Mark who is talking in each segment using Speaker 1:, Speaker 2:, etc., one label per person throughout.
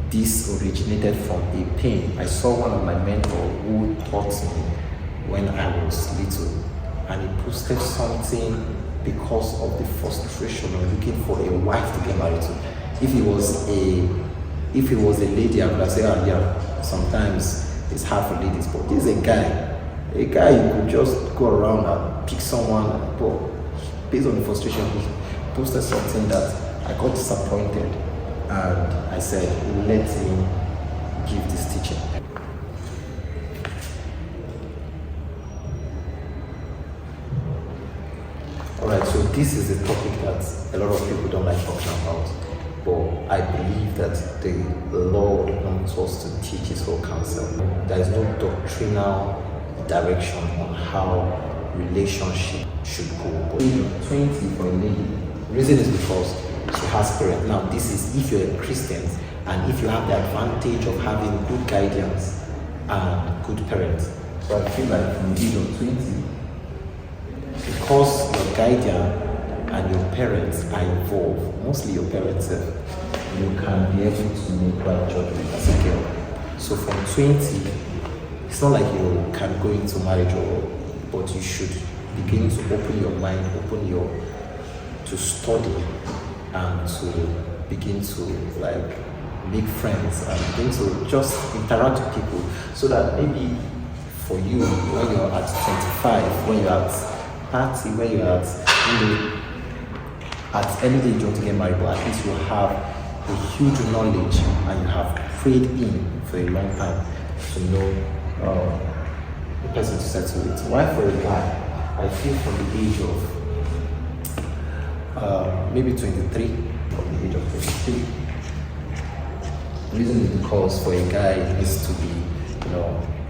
Speaker 1: this originated from a pain. I saw one of my mentors who taught me when I was little, and he posted something because of the frustration of looking for a wife to get married to. If it was a lady, I would have said, oh yeah, sometimes it's hard for ladies, but this is a guy you could just go around and pick someone, but based on the frustration, he posted something that I got disappointed, and I said, let me give this teaching. Alright, so this is a topic that a lot of people don't like talking about, but I believe that the Lord wants us to teach His whole counsel. There is no doctrinal direction on how relationship should go. But 20 for a lady, the reason is because she has parents. Now, this is if you're a Christian and if you have the advantage of having good guidance and good parents. So I feel like from the age of 20, because your guardian and your parents are involved, mostly your parents, you can be able to make right judgment as a girl. So from 20, it's not like you can go into marriage, but you should begin to open your mind, to study and to begin to like make friends and begin to just interact with people, so that maybe for you, when you're at 25, when you're at 30, when you're at, at any age you want to get married, but at least you have a huge knowledge and you have prayed in for a long time to know the person to settle with. Why for a guy? I feel from the age of maybe 23, from the age of 23. The reason is because for a guy, he needs to be,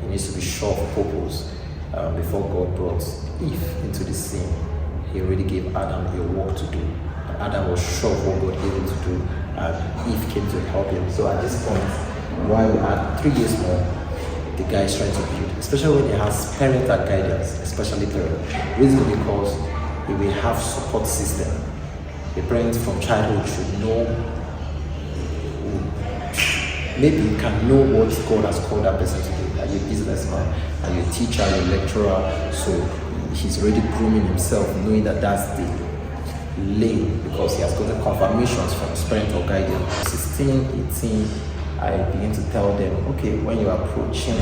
Speaker 1: he needs to be sure of purpose. Before God brought Eve into the scene, He already gave Adam a work to do. Adam was sure of what God gave him to do, and Eve came to help him. So at this point, while we had 3 years more, the guy is trying to build, especially when he has parental guidance, especially parents. Reason because he will have support system. The parents from childhood should know, maybe you can know what God has called that person to do. Are you a businessman? Are you a teacher? Are you a lecturer? So he's already grooming himself, knowing that that's the lane, because he has gotten confirmations from his parental guidance. 16, 18, I begin to tell them, okay, when you're approaching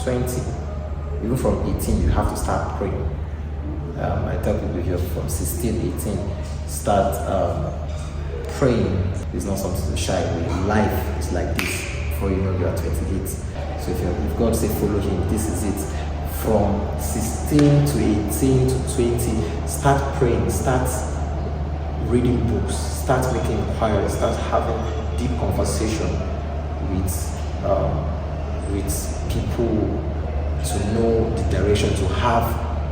Speaker 1: 20, even from 18, you have to start praying. I tell people here from 16, 18, start praying. It's not something to shy away. Life is like this before you know you are 28. So if God say follow Him, this is it. From 16 to 18 to 20, start praying, start reading books, start making inquiries, start having deep conversation with people to know the direction, to have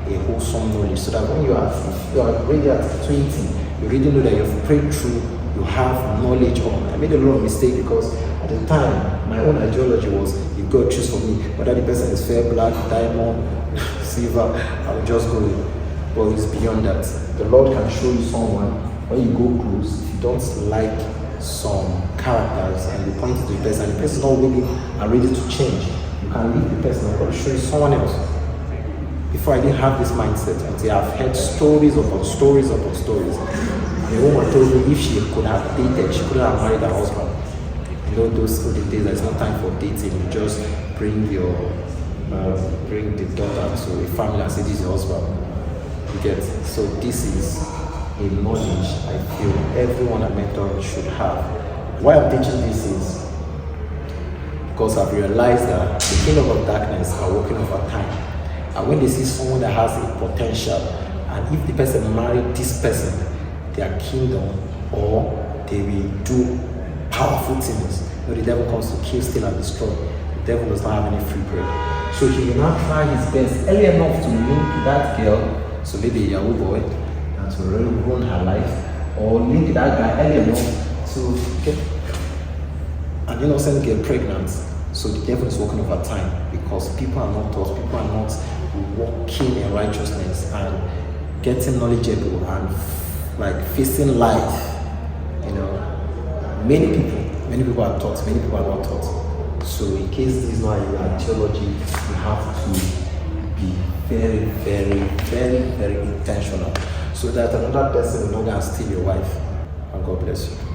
Speaker 1: a wholesome knowledge, so that when you are already at 20, you already know that you've prayed through, you have knowledge on. I made a lot of mistakes because at the time, my own ideology was, if God choose for me, whether the person is fair, black, diamond, silver, I will just go in. But it's beyond that. The Lord can show you someone, when you go close, if you don't like some characters and you point to the person is not willing and ready to change, you can leave the person and God will show you someone else. Before, I didn't have this mindset until I've heard stories upon stories upon stories. A woman told me if she could have dated, she couldn't have married her husband. Those olden days, there's no time for dating. You just bring the daughter to a family and say, this is your husband. You get? So this is a knowledge I feel everyone at mentor should have. Why I'm teaching this is because I've realized that the kingdom of darkness are working over time. And when they see someone that has a potential, and if the person married this person, their kingdom, or they will do powerful things. The devil comes to kill, steal, and destroy. The devil does not have any free bread. So he will not try his best early enough to link that girl, so maybe a Yahoo boy, and to really ruin her life, or link that guy early enough to get an innocent girl pregnant. So the devil is working over time because people are not taught, people are not walking in righteousness and getting knowledgeable and like facing life. Many Many people are taught, many people are not taught. So in case this is not an ideology, you have to be very, very, very, very intentional so that another person will not go and steal your wife. And God bless you.